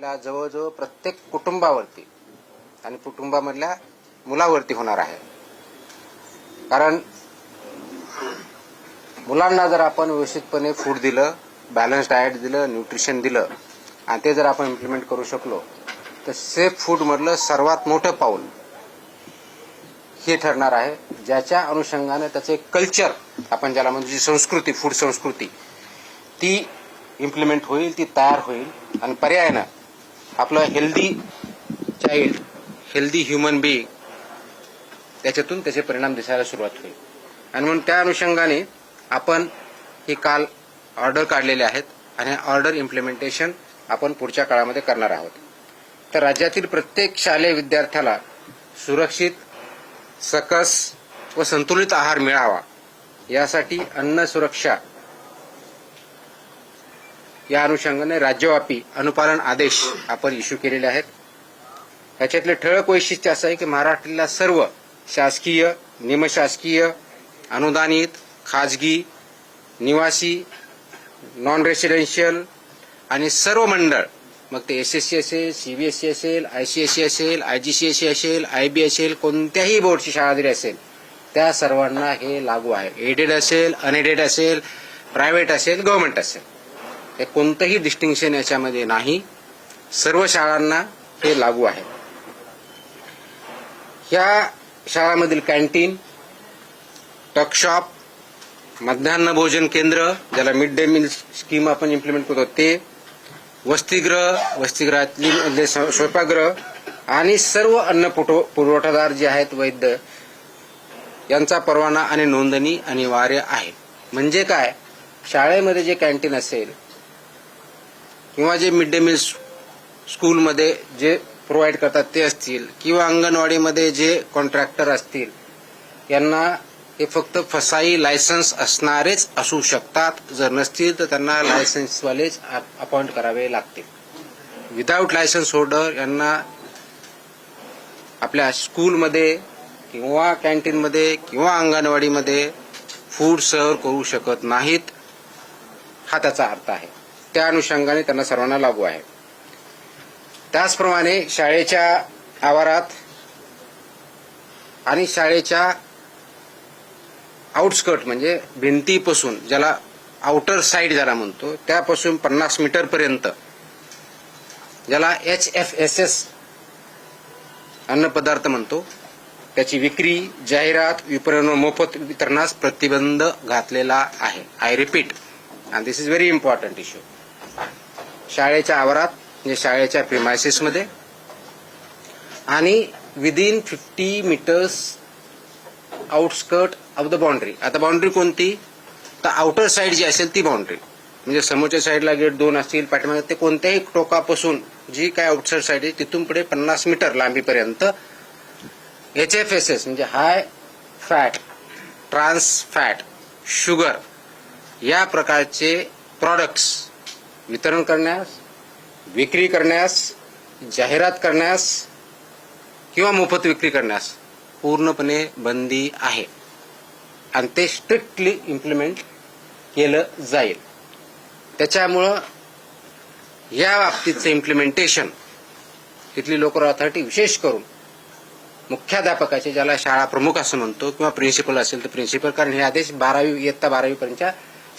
ला जवळजवळ प्रत्येक कुटुंबावरती आणि कुटुंबामधल्या मुलावरती होणार आहे. कारण मुलांना जर आपण व्यवस्थितपणे फूड दिलं, बॅलन्स डाएट दिलं, न्यूट्रिशन दिलं आणि ते जर आपण इम्प्लिमेंट करू शकलो तर सेफ फूड मधलं सर्वात मोठं पाऊल हे ठरणार आहे, ज्याच्या अनुषंगाने त्याचे कल्चर आपण ज्याला म्हणजे संस्कृती, फूड संस्कृती ती इम्प्लिमेंट होईल, ती तयार होईल आणि पर्यायानं आपलं healthy child, healthy human being त्याच्यातून त्याचे परिणाम दिसायला सुरुवात होईल. आणि म्हणून त्या अनुषंगाने आपण ही काल ऑर्डर काढलेले आहेत आणि ऑर्डर इम्प्लिमेंटेशन आपण पुढच्या काळामध्ये करणार आहोत. तर राज्यातील प्रत्येक शालेय विद्यार्थ्याला सुरक्षित, सकस व संतुलित आहार मिळावा यासाठी अन्न सुरक्षा या अनुषंगाने राज्यव्यापी अनुपालन आदेश आपण इश्यू केलेले आहेत. याच्यातले ठळक वैशिष्ट्य असं आहे की महाराष्ट्रातल्या सर्व शासकीय, निमशासकीय, अनुदानित, खाजगी, निवासी, नॉन रेसिडेन्शियल आणि सर्व मंडळ, मग ते एसएससी असेल, सीबीएसई असेल, आयसीएसई असेल, आयजीसीएसई असेल, आयबी असेल, कोणत्याही बोर्डची शाळा जरी असेल त्या सर्वांना हे लागू आहे. एडेड असेल, अनएडेड असेल, प्रायव्हेट असेल, गव्हर्नमेंट असेल, हे कोणतंही डिस्टिंक्शन याच्यामध्ये नाही. सर्व शाळांना हे लागू आहे. ह्या शाळांमधील कॅन्टीन, टकशॉप, मध्यान्ह भोजन केंद्र ज्याला मिड डे मील स्कीम आपण इम्प्लिमेंट करतो ते, वसतिगृह, वसतिगृहातले स्वयंपाकगृह आणि सर्व अन्न पुरवठादार जे आहेत वैद्य यांचा परवाना आणि नोंदणी अनिवार्य आहे. म्हणजे काय, शाळेमध्ये जे कॅन्टीन असेल किंवा जे मिड डे मील स्कूलमध्ये जे प्रोव्हाइड करतात ते असतील किंवा अंगणवाडीमध्ये जे कॉन्ट्रॅक्टर असतील यांना हे फक्त फसाई लायसन्स असणारेच असू शकतात. जर नसतील तर त्यांना लायसन्सवालेच अपॉइंट करावे लागतील. विदाऊट लायसन्स होल्डर यांना आपल्या स्कूलमध्ये किंवा कॅन्टीनमध्ये किंवा अंगणवाडीमध्ये फूड सर्व्ह करू शकत नाहीत, हा त्याचा अर्थ आहे. त्या अनुषंगाने त्यांना सर्वांना लागू आहे. त्याचप्रमाणे शाळेच्या आवारात आणि शाळेच्या आउटस्कर्ट म्हणजे भिंतीपासून, ज्याला आउटर साइड ज्याला म्हणतो, त्यापासून 50 मीटर पर्यंत ज्याला HFSS अन्नपदार्थ म्हणतो त्याची विक्री, जाहिरात, विपणन व मोफत वितरणास प्रतिबंध घातलेला आहे. I repeat, and this is very important issue. शाळेच्या आवारात म्हणजे शाळेच्या प्रिमायसेसमध्ये आणि within 50 meters outskirt of the boundary. आता बाउंड्री कोणती, तर आउटर साइड जी असेल ती बाउंड्री, म्हणजे समोरच्या साईडला गेट 2 असतील, पाठीमागे ते कोणत्याही टोकापासून जी काय आउटसाइड साइड आहे तिथून पुढे 50 मीटर लांबीपर्यंत HFSS म्हणजे high fat, trans fat, sugar या प्रकारचे प्रॉडक्ट्स वितरण करण्यास, विक्री करण्यास, जाहिरात करण्यास किंवा मोफत विक्री करण्यास पूर्णपणे बंदी आहे आणि ते स्ट्रिक्टली इम्प्लिमेंट केलं जाईल. त्याच्यामुळं या बाबतीचं इम्प्लिमेंटेशन तिथली लोकल अथॉरिटी विशेष करून मुख्याध्यापकाचे, ज्याला शाळा प्रमुख असं म्हणतो, किंवा प्रिन्सिपल असेल तर प्रिन्सिपल, कारण हे आदेश 12वी इयत्ता 12वी पर्यंतच्या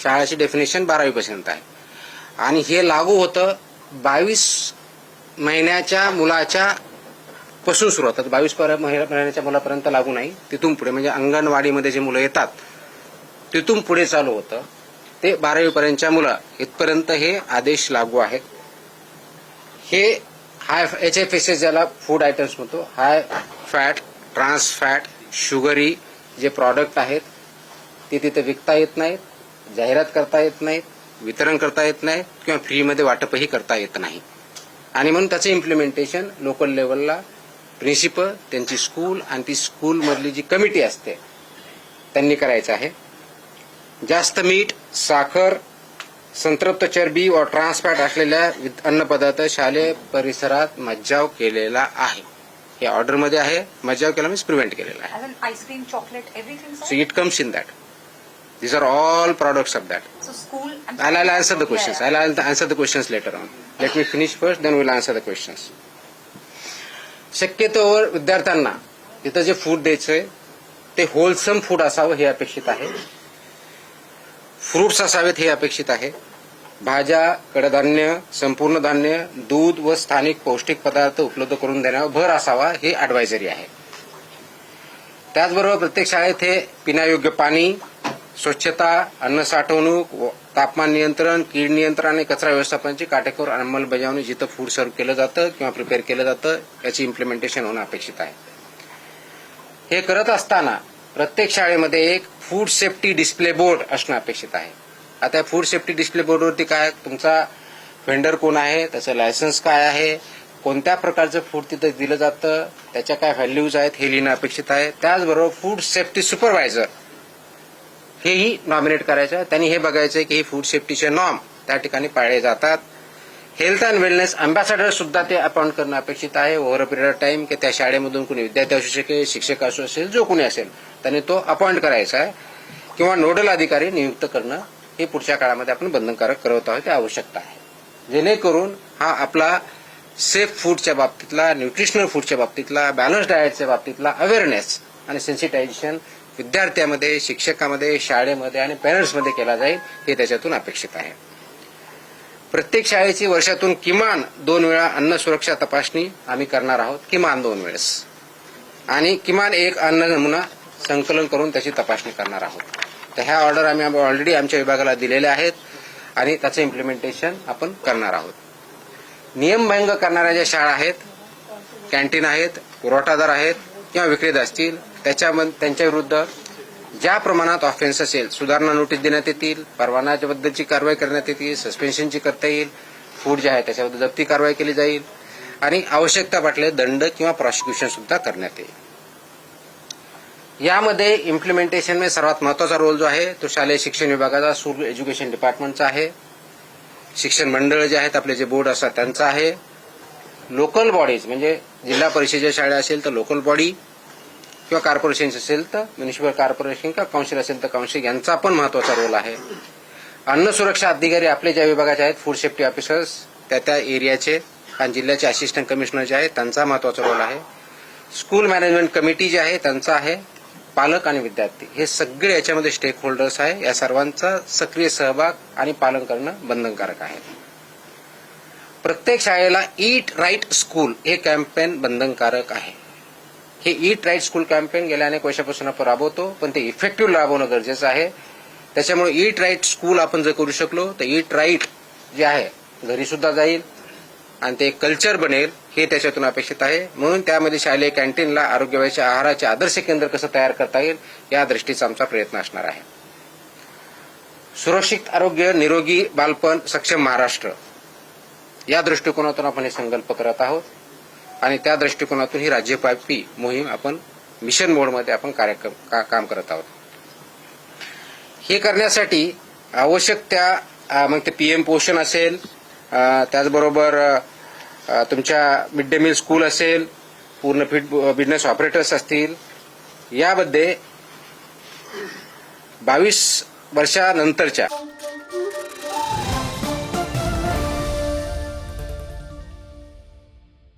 शाळेची डेफिनेशन 12वी पर्यंत आहे आणि हे लागू होतं 22 महिन्याच्या मुलाच्या पासून सुरू होतात. 22 महिन्याच्या मुलापर्यंत लागू नाही, तिथून पुढे म्हणजे अंगणवाडीमध्ये जे मुलं येतात तिथून पुढे चालू होतं ते 12वी पर्यंतच्या मुलं इथपर्यंत हे आदेश लागू आहेत. हे हाय HFSS ज्याला फूड आयटम्स म्हणतो, high fat, trans fat, sugary जे प्रॉडक्ट आहेत ते तिथे विकता येत नाहीत, जाहिरात करता येत नाहीत, वितरण करता येत नाही किंवा फ्रीमध्ये वाटपही करता येत नाही. आणि म्हणून त्याचं इम्प्लिमेंटेशन लोकल लेवलला प्रिन्सिपल, त्यांची स्कूल आणि ती स्कूलमधली जी कमिटी असते त्यांनी करायचं आहे. जास्त मीठ, साखर, संतृप्त चरबी व ट्रान्सफॅट असलेल्या अन्नपदार्थ शालेय परिसरात मज्जाव केलेला आहे. हे ऑर्डरमध्ये आहे. मज्जाव केला मीन्स प्रिव्हेंट केलेला आहे. Ice cream, chocolate, everything. So it comes in that. These are all products of that. So school. I'll answer the questions. I'll answer the questions later on. Let me finish first, then will answer the questions. शक्यतोवर विद्यार्थ्यांना तिथं जे food द्यायचंय ते wholesome food असावं हे अपेक्षित आहे. फ्रुट्स असावेत हे अपेक्षित आहे. भाज्या, कडधान्य, संपूर्ण धान्य, दूध व स्थानिक पौष्टिक पदार्थ उपलब्ध करून देण्यावर भर असावा हे ॲडवायझरी आहे. त्याचबरोबर प्रत्येक शाळेत हे पिण्यायोग्य पाणी, स्वच्छता, अन्न साठवणूक, तापमान नियंत्रण, कीड नियंत्रण आणि कचरा व्यवस्थापनाची काटेकोर अंमलबजावणी जिथं फूड सर्व्ह केलं जातं किंवा प्रिपेअर केलं जातं याची इम्प्लिमेंटेशन होणं अपेक्षित आहे. हे करत असताना प्रत्येक शाळेमध्ये एक फूड सेफ्टी डिस्प्ले बोर्ड असणं अपेक्षित आहे. आता फूड सेफ्टी डिस्प्ले बोर्डवरती काय तुमचा व्हेंडर कोण आहे, त्याचं लायसन्स काय आहे, कोणत्या प्रकारचं फूड तिथं दिलं जातं, त्याच्या काय व्हॅल्यूज आहेत हे लिहिणं अपेक्षित आहे. त्याचबरोबर फूड सेफ्टी सुपरवायझर हेही नॉमिनेट करायचं आहे. त्यांनी हे बघायचं आहे की हे फूड सेफ्टीचे नॉर्म त्या ठिकाणी पाळले जातात. हेल्थ अँड वेलनेस अँबॅसेडर सुद्धा ते अपॉइंट करणं अपेक्षित आहे over a period of time, की त्या शाळेमधून कोणी विद्यार्थी असू शकेल, शिक्षक असू असेल, जो कोणी असेल त्यांनी तो अपॉइंट करायचा आहे किंवा नोडल अधिकारी नियुक्त करणं हे पुढच्या काळामध्ये आपण बंधनकारक करत आहोत, ते आवश्यकता आहे. जेणेकरून हा आपला सेफ फूडच्या बाबतीतला, न्यूट्रिशनल फूडच्या बाबतीतला, बॅलन्स डाएटच्या बाबतीतला अवेअरनेस आणि सेन्सिटायझेशन विद्यार्थ्यामध्ये, शिक्षकामध्ये, शाळेमध्ये आणि पॅरेंट्समध्ये केला जाईल हे त्याच्यातून अपेक्षित आहे. प्रत्येक शाळेची वर्षातून किमान 2 वेळा अन्न सुरक्षा तपासणी आम्ही करणार आहोत, किमान 2 वेळेस, आणि किमान एक अन्न नमुना संकलन करून त्याची तपासणी करणार आहोत. तर ह्या ऑर्डर आम्ही ऑलरेडी आमच्या विभागाला दिलेल्या आहेत आणि त्याचं इम्प्लिमेंटेशन आपण करणार आहोत. नियमभंग करणाऱ्या ज्या शाळा आहेत, कॅन्टीन आहेत, पुरवठादार आहेत किंवा विक्रेते असतील त्यांच्या विरुद्ध ज्या प्रमाणात ऑफेन्स असेल सुधारणा नोटीस देण्यात येतील, परवानाच्याबद्दलची कारवाई करण्यात येतील, सस्पेन्शनची करता येईल, फूड जे आहे त्याच्याबद्दल जप्ती कारवाई केली जाईल आणि आवश्यकता वाटले दंड किंवा प्रॉसिक्युशन सुद्धा करण्यात येईल. यामध्ये इम्प्लिमेंटेशन मध्ये सर्वात महत्वाचा रोल जो आहे तो शालेय शिक्षण विभागाचा, स्कूल एज्युकेशन डिपार्टमेंटचा आहे. शिक्षण मंडळ जे आहेत आपले जे बोर्ड असतात त्यांचा आहे. लोकल बॉडीज म्हणजे जिल्हा परिषदेच्या शाळा असेल तर लोकल बॉडी किंवा कॉर्पोरेशन असेल तर म्युनिसिपल कॉर्पोरेशन किंवा काउन्सिल असेल तर काउन्सिल यांचा पण महत्वाचा रोल आहे. अन्न सुरक्षा अधिकारी आपले ज्या विभागाचे आहेत, फूड सेफ्टी ऑफिसर्स त्या एरियाचे आणि जिल्ह्याचे असिस्टंट कमिशनर जे आहेत त्यांचा महत्वाचा रोल आहे. स्कूल मॅनेजमेंट कमिटी जे आहे त्यांचा आहे. पालक आणि विद्यार्थी हे सगळे याच्यामध्ये स्टेक होल्डर्स आहे. या सर्वांचा सक्रिय सहभाग आणि पालन करणं बंधनकारक आहे. प्रत्येक शाळेला ईट राईट स्कूल हे कॅम्पेन बंधनकारक आहे. हे ईट राईट स्कूल कॅम्पेन गेल्या अनेक वर्षापासून आपण राबवतो, पण ते इफेक्टिव्ह राबवणं गरजेचं आहे. त्याच्यामुळे ईट राईट स्कूल आपण जर करू शकलो तर ईट राईट जे आहे घरी सुद्धा जाईल आणि ते कल्चर बनेल हे त्याच्यातून अपेक्षित आहे. म्हणून त्यामध्ये शालेय कॅन्टीनला आरोग्यवाच्या आहाराचे आदर्श केंद्र कसं तयार करता येईल या दृष्टीचा आमचा प्रयत्न असणार आहे. सुरक्षित आरोग्य, निरोगी बालपण, सक्षम महाराष्ट्र या दृष्टिकोनातून आपण हे संकल्प करत आहोत आणि त्या दृष्टिकोनातून ही राज्यव्यापी मोहीम आपण मिशन मोडमध्ये आपण काम करत आहोत. हे करण्यासाठी आवश्यक त्या मग ते पीएम पोषण असेल, त्याचबरोबर तुमच्या मिड डे मील स्कूल असेल, पूर्ण फिट बिझनेस ऑपरेटर्स असतील, यामध्ये 22 वर्षानंतरच्या